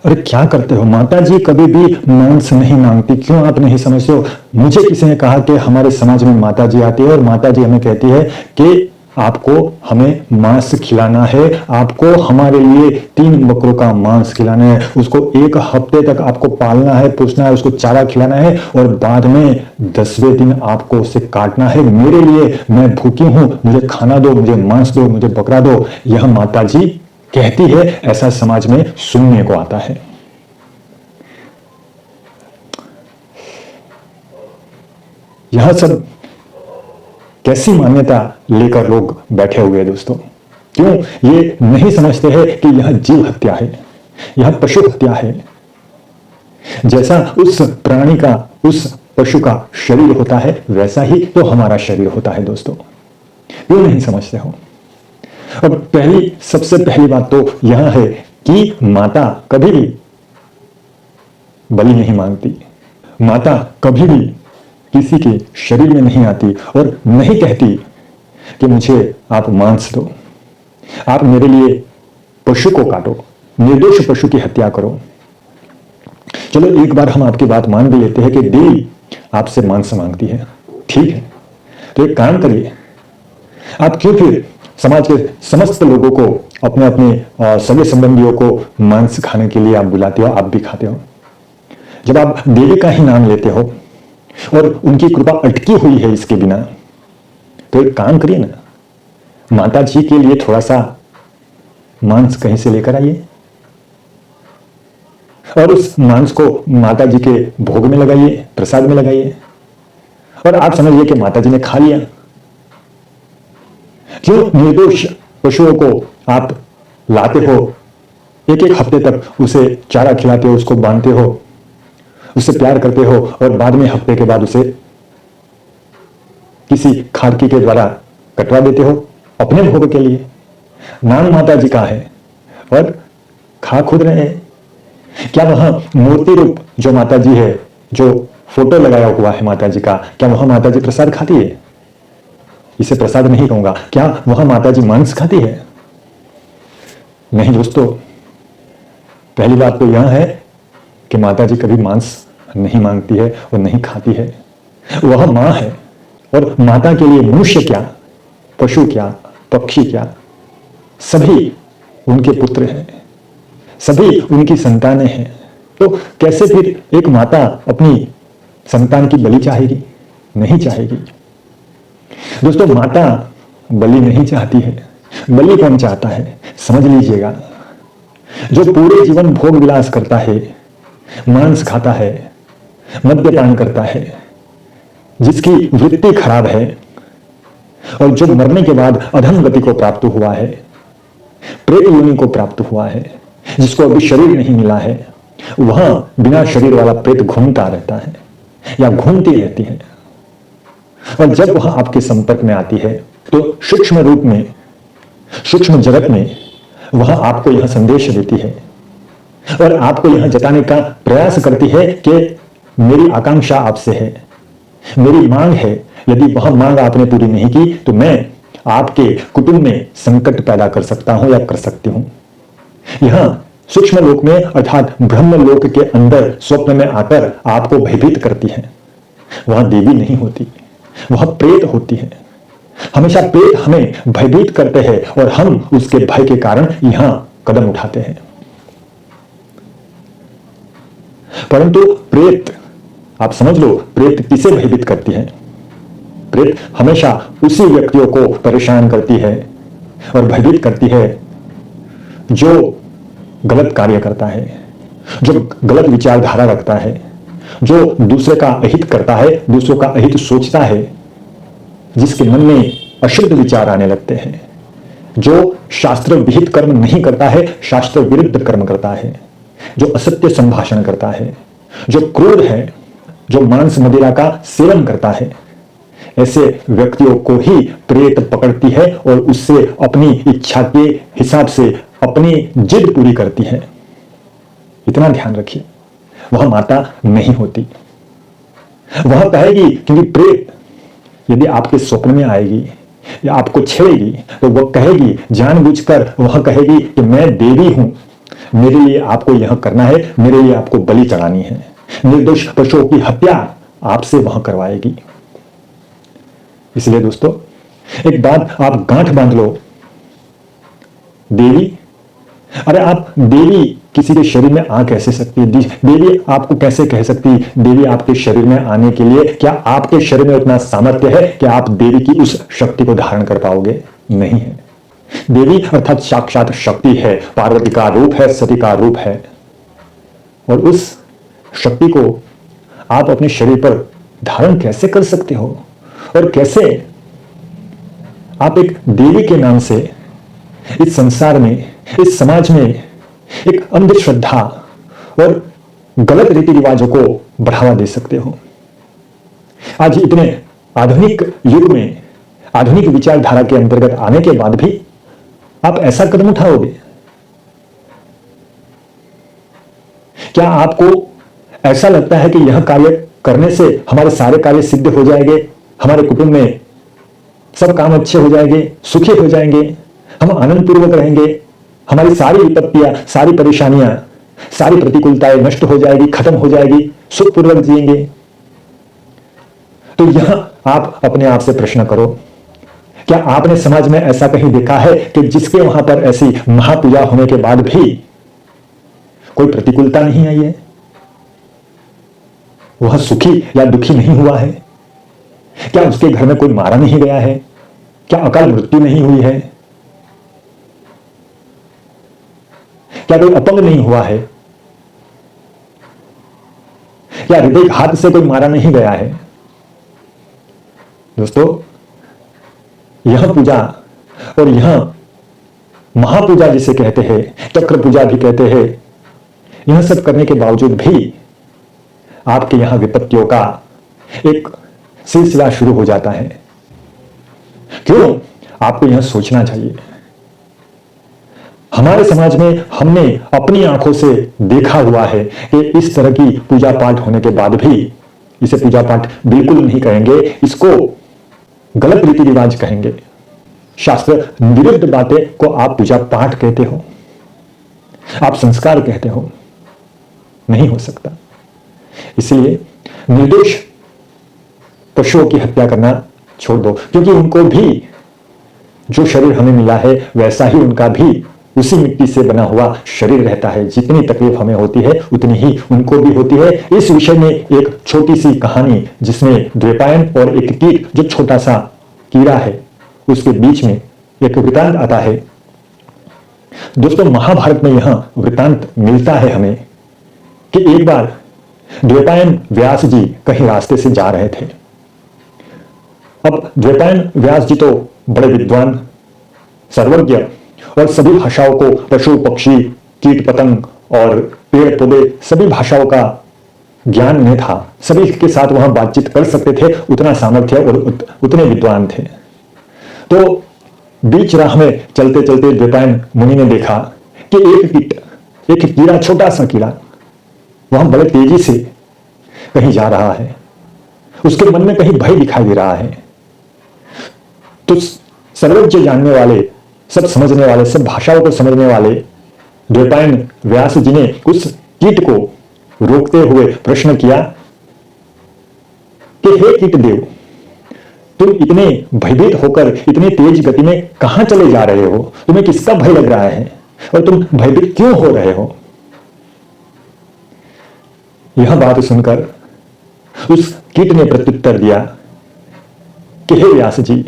अरे क्या करते हो, माता जी कभी भी मांस नहीं मांगती, क्यों आप नहीं समझते हो? मुझे किसी ने कहा कि हमारे समाज में माता जी आती है और माता जी हमें कहती है कि आपको हमें मांस खिलाना है, आपको हमारे लिए 3 बकरों का मांस खिलाना है, उसको 1 हफ्ते तक आपको पालना है, पोसना है, उसको चारा खिलाना है और बाद में 10वें दिन आपको उसे काटना है। मेरे लिए, मैं भूखी हूं, मुझे खाना दो, मुझे मांस दो, मुझे बकरा दो। यह माता जी कहती है, ऐसा समाज में सुनने को आता है। यह सब कैसी मान्यता लेकर लोग बैठे हुए हैं दोस्तों? क्यों ये नहीं समझते हैं कि यह जीव हत्या है, यह पशु हत्या है। जैसा उस प्राणी का, उस पशु का शरीर होता है, वैसा ही तो हमारा शरीर होता है दोस्तों। क्यों नहीं समझते हो? अब सबसे पहली बात तो यह है कि माता कभी भी बलि नहीं मांगती। माता कभी भी किसी के शरीर में नहीं आती और नहीं कहती कि मुझे आप मांस दो, आप मेरे लिए पशु को काटो, निर्दोष पशु की हत्या करो। चलो एक बार हम आपकी बात मान भी लेते हैं कि देवी आपसे मांस मांगती है, ठीक है, तो एक काम करिए, आप क्यों फिर समाज के समस्त लोगों को, अपने अपने सगे संबंधियों को मांस खाने के लिए आप बुलाते हो, आप भी खाते हो। जब आप देवी का ही नाम लेते हो और उनकी कृपा अटकी हुई है इसके बिना, तो एक काम करिए ना, माता जी के लिए थोड़ा सा मांस कहीं से लेकर आइए और उस मांस को माता जी के भोग में लगाइए, प्रसाद में लगाइए और आप समझिए कि माता जी ने खा लिया। जो निर्दोष पशुओं को आप लाते हो, 1-1 हफ्ते तक उसे चारा खिलाते हो, उसको बांधते हो, उससे प्यार करते हो और बाद में हफ्ते के बाद उसे किसी खारकी के द्वारा कटवा देते हो अपने भोग के लिए। नाम माता जी का है और खा खुद रहे हैं। क्या वहां मूर्ति रूप जो माता जी है, जो फोटो लगाया हुआ है माता जी का, क्या वहां माता जी प्रसाद खाती है? इसे प्रसाद नहीं कहूंगा। क्या वहां माता जी मांस खाती है? नहीं दोस्तों, पहली बात तो यह है कि माता जी कभी मांस नहीं मांगती है और नहीं खाती है। वह मां है और माता के लिए मनुष्य क्या, पशु क्या, पक्षी क्या, सभी उनके पुत्र हैं, सभी उनकी संतानें हैं। तो कैसे फिर एक माता अपनी संतान की बलि चाहेगी? नहीं चाहेगी। दोस्तों, माता बलि नहीं चाहती है। बलि कौन चाहता है? समझ लीजिएगा, जो पूरे जीवन भोग विलास करता है, मांस खाता है, मद्यपान करता है, जिसकी वृत्ति खराब है और जो मरने के बाद अधम गति को प्राप्त हुआ है, प्रेत योनि को प्राप्त हुआ है, जिसको अभी शरीर नहीं मिला है, वहां बिना शरीर वाला प्रेत घूमता रहता है या घूमती रहती है। और जब वह आपके संपर्क में आती है तो सूक्ष्म रूप में, सूक्ष्म जगत में वह आपको यह संदेश देती है और आपको यह जताने का प्रयास करती है कि मेरी आकांक्षा आपसे है, मेरी मांग है। यदि वह मांग आपने पूरी नहीं की तो मैं आपके कुटुंब में संकट पैदा कर सकता हूं या कर सकती हूं। यह सूक्ष्म लोक में अर्थात ब्रह्म लोक के अंदर स्वप्न में आकर आपको भयभीत करती है। वह देवी नहीं होती, वह प्रेत होती है। हमेशा प्रेत हमें भयभीत करते हैं और हम उसके भय के कारण यहां कदम उठाते हैं। परंतु प्रेत, आप समझ लो, प्रेत किसे भयभीत करती है? प्रेत हमेशा उसी व्यक्तियों को परेशान करती है और भयभीत करती है जो गलत कार्य करता है, जो गलत विचारधारा रखता है, जो दूसरे का अहित करता है, दूसरों का अहित सोचता है, जिसके मन में अशुद्ध विचार आने लगते हैं, जो शास्त्र विहित कर्म नहीं करता है, शास्त्र विरुद्ध कर्म करता है, जो असत्य संभाषण करता है, जो क्रूर है, जो मांस मदिरा का सेवन करता है, ऐसे व्यक्तियों को ही प्रेत पकड़ती है और उससे अपनी इच्छा के हिसाब से अपनी जिद पूरी करती है। इतना ध्यान रखिए, वह माता नहीं होती। वह कहेगी, क्योंकि प्रेत यदि आपके स्वप्न में आएगी या आपको छेड़ेगी तो वह कहेगी, जानबूझकर वह कहेगी कि मैं देवी हूं, मेरे लिए आपको यह करना है, मेरे लिए आपको बलि चढ़ानी है। निर्दोष पशुओं की हत्या आपसे वह करवाएगी। इसलिए दोस्तों, एक बात आप गांठ बांध लो, देवी, अरे आप देवी किसी के शरीर में आ कैसे सकती है? देवी आपको कैसे कह सकती है? देवी आपके शरीर में आने के लिए क्या आपके शरीर में उतना सामर्थ्य है कि आप देवी की उस शक्ति को धारण कर पाओगे? नहीं है। देवी अर्थात साक्षात शक्ति है, पार्वती का रूप है, सती का रूप है, और उस शक्ति को आप अपने शरीर पर धारण कैसे कर सकते हो? और कैसे आप एक देवी के नाम से इस संसार में, इस समाज में एक अंधश्रद्धा और गलत रीति रिवाजों को बढ़ावा दे सकते हो? आज इतने आधुनिक युग में, आधुनिक विचारधारा के अंतर्गत आने के बाद भी आप ऐसा कदम उठाओगे? क्या आपको ऐसा लगता है कि यह कार्य करने से हमारे सारे कार्य सिद्ध हो जाएंगे, हमारे कुटुंब में सब काम अच्छे हो जाएंगे, सुखी हो जाएंगे, हम आनंद पूर्वक रहेंगे, हमारी सारी विपत्तियां, सारी परेशानियां, सारी प्रतिकूलताएं नष्ट हो जाएगी, खत्म हो जाएगी, सुखपूर्वक जिएंगे? तो यहां आप अपने आप से प्रश्न करो, क्या आपने समाज में ऐसा कहीं देखा है कि जिसके वहां पर ऐसी महापूजा होने के बाद भी कोई प्रतिकूलता नहीं आई है? वह सुखी या दुखी नहीं हुआ है? क्या उसके घर में कोई मारा नहीं गया है? क्या अकाल मृत्यु नहीं हुई है? क्या कोई अपंग नहीं हुआ है? क्या हृदय घात से कोई मारा नहीं गया है? दोस्तों, यह पूजा और यह महापूजा जिसे कहते हैं, चक्र पूजा भी कहते हैं, यह सब करने के बावजूद भी आपके यहां विपत्तियों का एक सिलसिला शुरू हो जाता है। क्यों? आपको यह सोचना चाहिए। हमारे समाज में हमने अपनी आंखों से देखा हुआ है कि इस तरह की पूजा पाठ होने के बाद भी, इसे पूजा पाठ बिल्कुल नहीं कहेंगे, इसको गलत रीति रिवाज कहेंगे, शास्त्र विरुद्ध बातें को आप पूजा पाठ कहते हो, आप संस्कार कहते हो। नहीं हो सकता। इसलिए निर्दोष पशुओं की हत्या करना छोड़ दो, क्योंकि उनको भी जो शरीर हमें मिला है वैसा ही उनका भी उसी मिट्टी से बना हुआ शरीर रहता है। जितनी तकलीफ हमें होती है उतनी ही उनको भी होती है। इस विषय में एक छोटी सी कहानी, जिसमें द्वैपायन और एक कीट, जो छोटा सा कीड़ा है, उसके बीच में एक वृतांत आता है। दोस्तों, महाभारत में यह वृतांत मिलता है हमें कि एक बार द्वैपायन व्यास जी कहीं रास्ते से जा रहे थे। अब द्वैपायन व्यास जी तो बड़े विद्वान, सर्वज्ञ और सभी भाषाओं को, पशु पक्षी, कीट पतंग और पेड़ पौधे, सभी भाषाओं का ज्ञान उन्हें था। सभी के साथ वहां बातचीत कर सकते थे, उतना सामर्थ्य और उतने विद्वान थे। तो बीच राह में चलते चलते द्वैपायन मुनि ने देखा कि एक कीड़ा, छोटा सा कीड़ा, वहां बड़े तेजी से कहीं जा रहा है। उसके मन में कहीं भय दिखाई दे रहा है। तो सर्वज्ञ जानने वाले, सब समझने वाले, सब भाषाओं को समझने वाले द्वैपायन व्यास जी ने उस कीट को रोकते हुए प्रश्न किया कि हे कीट देव, तुम इतने भयभीत होकर इतने तेज गति में कहां चले जा रहे हो? तुम्हें किसका भय लग रहा है और तुम भयभीत क्यों हो रहे हो? यह बात सुनकर उस कीट ने प्रत्युत्तर दिया कि हे व्यास जी,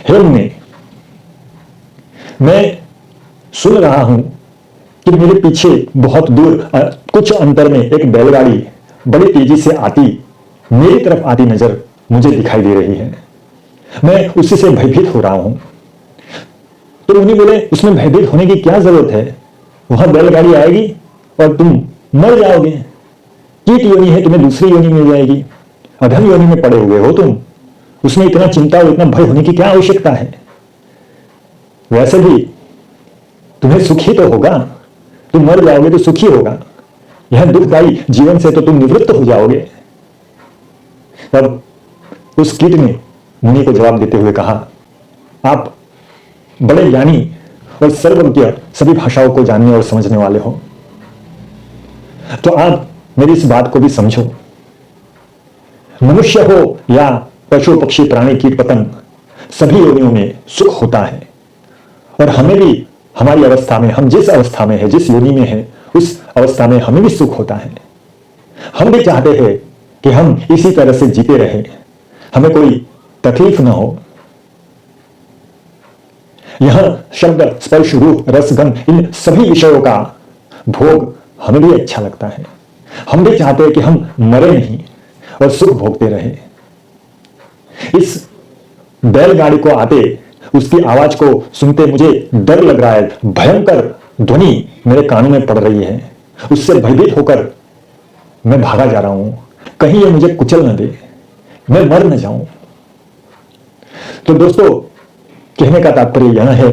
हे मुनि, मैं सुन रहा हूं कि मेरे पीछे बहुत दूर कुछ अंतर में एक बैलगाड़ी बड़ी तेजी से आती, मेरी तरफ आती नजर मुझे दिखाई दे रही है। मैं उसी से भयभीत हो रहा हूं। तो मुनि बोले, उसमें भयभीत होने की क्या जरूरत है? वहां बैलगाड़ी आएगी और तुम मर जाओगे। कीट योनि है, तुम्हें दूसरी योनि मिल जाएगी। अधम योनि में पड़े हुए हो तुम, उसमें इतना चिंता और इतना भय होने की क्या आवश्यकता है? वैसे भी तुम्हें सुखी तो होगा, तुम मर जाओगे तो सुखी होगा। यह दुखदायी जीवन से तो तुम निवृत्त हो जाओगे। तब उस कीट ने मुनि को जवाब देते हुए कहा, आप बड़े ज्ञानी और सर्वज्ञ, सभी भाषाओं को जानने और समझने वाले हो। तो आप मेरी इस बात को भी समझो। मनुष्य हो या पशु पक्षी प्राणी कीट पतंग, सभी योनियों में सुख होता है। और हमें भी हमारी अवस्था में, हम जिस अवस्था में है, जिस योनि में है, उस अवस्था में हमें भी सुख होता है। हम भी चाहते हैं कि हम इसी तरह से जीते रहे, हमें कोई तकलीफ ना हो। यह शब्द, स्पर्श, रूप, रस, गंध, इन सभी विषयों का भोग हमें भी अच्छा लगता है। हम भी चाहते हैं कि हम मरे नहीं और सुख भोगते रहे। इस बैलगाड़ी को आते, उसकी आवाज को सुनते मुझे डर लग रहा है। भयंकर ध्वनि मेरे कानों में पड़ रही है। उससे भयभीत होकर मैं भागा जा रहा हूं, कहीं ये मुझे कुचल न दे, मैं मर न जाऊं। तो दोस्तों, कहने का तात्पर्य यह है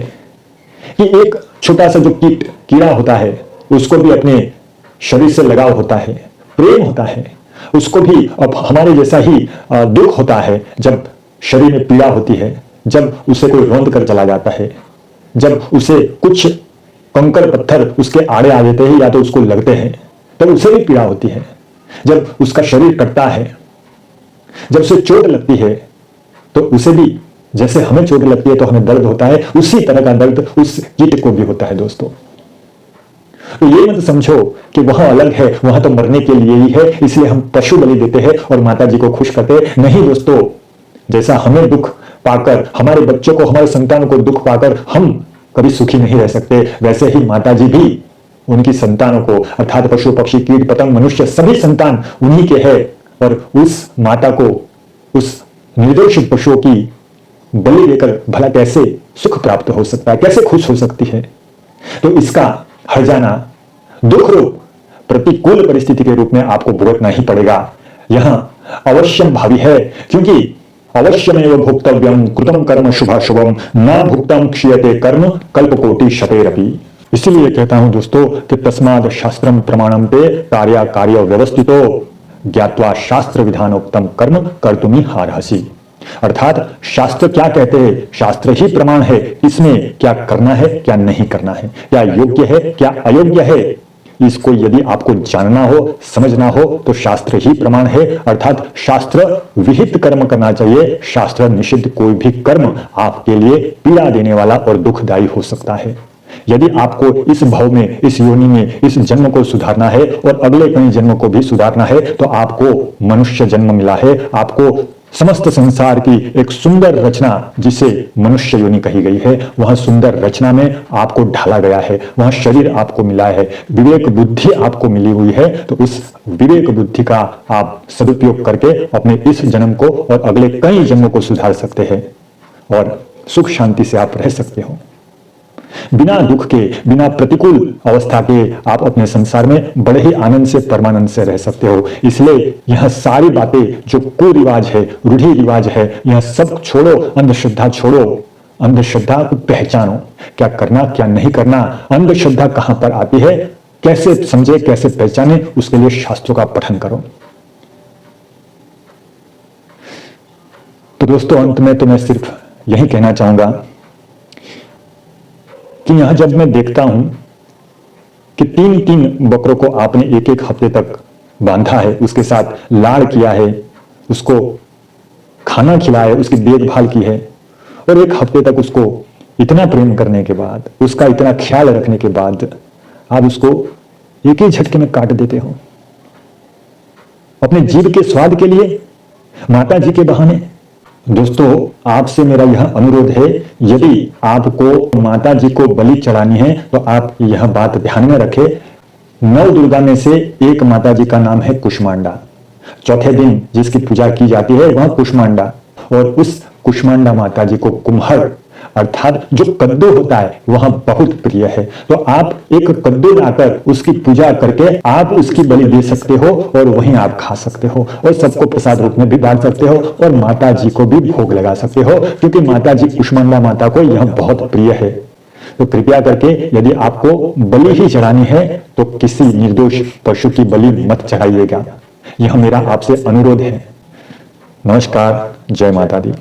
कि एक छोटा सा जो कीड़ा होता है, उसको भी अपने शरीर से लगाव होता है, प्रेम होता है। उसको भी अब हमारे जैसा ही दुख होता है जब शरीर में पीड़ा होती है, जब उसे कोई रौंद कर चला जाता है, जब उसे कुछ कंकड़ पत्थर उसके आड़े आ जाते हैं या तो उसको लगते हैं, तब उसे भी पीड़ा होती है। जब उसका शरीर कटता है, जब उसे चोट लगती है, तो उसे भी, जैसे हमें चोट लगती है तो हमें दर्द होता है, उसी तरह का दर्द उस कीट को भी होता है। दोस्तों, तो ये मत समझो कि वहां अलग है, वहां तो मरने के लिए ही है, इसलिए हम पशु बलि देते हैं और माता जी को खुश करते हैं। नहीं दोस्तों, जैसा हमें दुख पाकर, हमारे बच्चों को, हमारे संतानों को दुख पाकर हम कभी सुखी नहीं रह सकते, वैसे ही माता जी भी उनकी संतानों को, अर्थात पशु पक्षी कीट पतंग मनुष्य, सभी संतान उन्हीं के हैं। और उस माता को, उस निर्दोष पशुओं की बलि देकर भला कैसे सुख प्राप्त हो सकता है, कैसे खुश हो सकती है? तो इसका हर्जाना दुख रूप प्रतिकूल परिस्थिति के रूप में आपको भुगतना ही पड़ेगा। यहां अवश्यम भावी है, क्योंकि अवश्यमेव भोक्तव्यम कृतम कर्म शुभाशुभम न भुक्तम क्षीयते कर्म कल्पकोटि शतेरपि। इसीलिए कहता हूं दोस्तों कि तस्माद शास्त्रम प्रमाणम पे कार्य कार्य व्यवस्थितो ज्ञात्वा शास्त्र विधानोक्तम कर्म कर्तुमि हारहसि। अर्थात शास्त्र क्या कहते हैं, शास्त्र ही प्रमाण है, इसमें क्या करना है, क्या नहीं करना है, क्या योग्य है, क्या अयोग्य है। इसको यदि आपको जानना हो, समझना हो, तो शास्त्र ही प्रमाण है। अर्थात शास्त्र विहित कर्म करना चाहिए। शास्त्र निषिद्ध कोई भी कर्म आपके लिए पीड़ा देने वाला और दुखदायी हो सकता है। यदि आपको इस भाव में, इस योनि में, इस जन्म को सुधारना है और अगले कई जन्म को भी सुधारना है, तो आपको मनुष्य जन्म मिला है। आपको समस्त संसार की एक सुंदर रचना, जिसे मनुष्य योनि कही गई है, वह सुंदर रचना में आपको ढाला गया है। वह शरीर आपको मिला है, विवेक बुद्धि आपको मिली हुई है। तो इस विवेक बुद्धि का आप सदुपयोग करके अपने इस जन्म को और अगले कई जन्मों को सुधार सकते हैं और सुख शांति से आप रह सकते हो। बिना दुख के, बिना प्रतिकूल अवस्था के आप अपने संसार में बड़े ही आनंद से, परमानंद से रह सकते हो। इसलिए यह सारी बातें जो कुरिवाज है, रूढ़ी रिवाज है, यह सब छोड़ो, अंधश्रद्धा छोड़ो। अंधश्रद्धा को पहचानो, क्या करना क्या नहीं करना, अंधश्रद्धा कहां पर आती है, कैसे समझे, कैसे पहचाने, उसके लिए शास्त्रों का पठन करो। तो दोस्तों, अंत में तो मैं सिर्फ यही कहना चाहूंगा कि यहां जब मैं देखता हूं कि 3-3 बकरों को आपने एक एक हफ्ते तक बांधा है, उसके साथ लाड़ किया है, उसको खाना खिलाया है, उसकी देखभाल की है, और एक हफ्ते तक उसको इतना प्रेम करने के बाद, उसका इतना ख्याल रखने के बाद आप उसको एक ही झटके में काट देते हो अपने जीव के स्वाद के लिए, माता जी के बहाने। दोस्तों, आपसे मेरा यह अनुरोध है, यदि आपको माता जी को बलि चढ़ानी है तो आप यह बात ध्यान में रखें, 9 दुर्गा में से एक माता जी का नाम है कुष्मांडा। चौथे दिन जिसकी पूजा की जाती है वह कुष्मांडा, और उस कुष्मांडा माता जी को कुम्हड़ अर्थात जो कद्दू होता है वह बहुत प्रिय है। तो आप एक कद्दू लाकर उसकी पूजा करके आप उसकी बलि दे सकते हो और वहीं आप खा सकते हो, और सबको प्रसाद रूप में भी बांट सकते हो, और माता जी को भी भोग लगा सकते हो, क्योंकि माता जी कुष्मांडा माता को यह बहुत प्रिय है। तो कृपया करके यदि आपको बलि ही चढ़ानी है तो किसी निर्दोष पशु की बलि मत चढ़ाइएगा, यह मेरा आपसे अनुरोध है। नमस्कार, जय माता दी।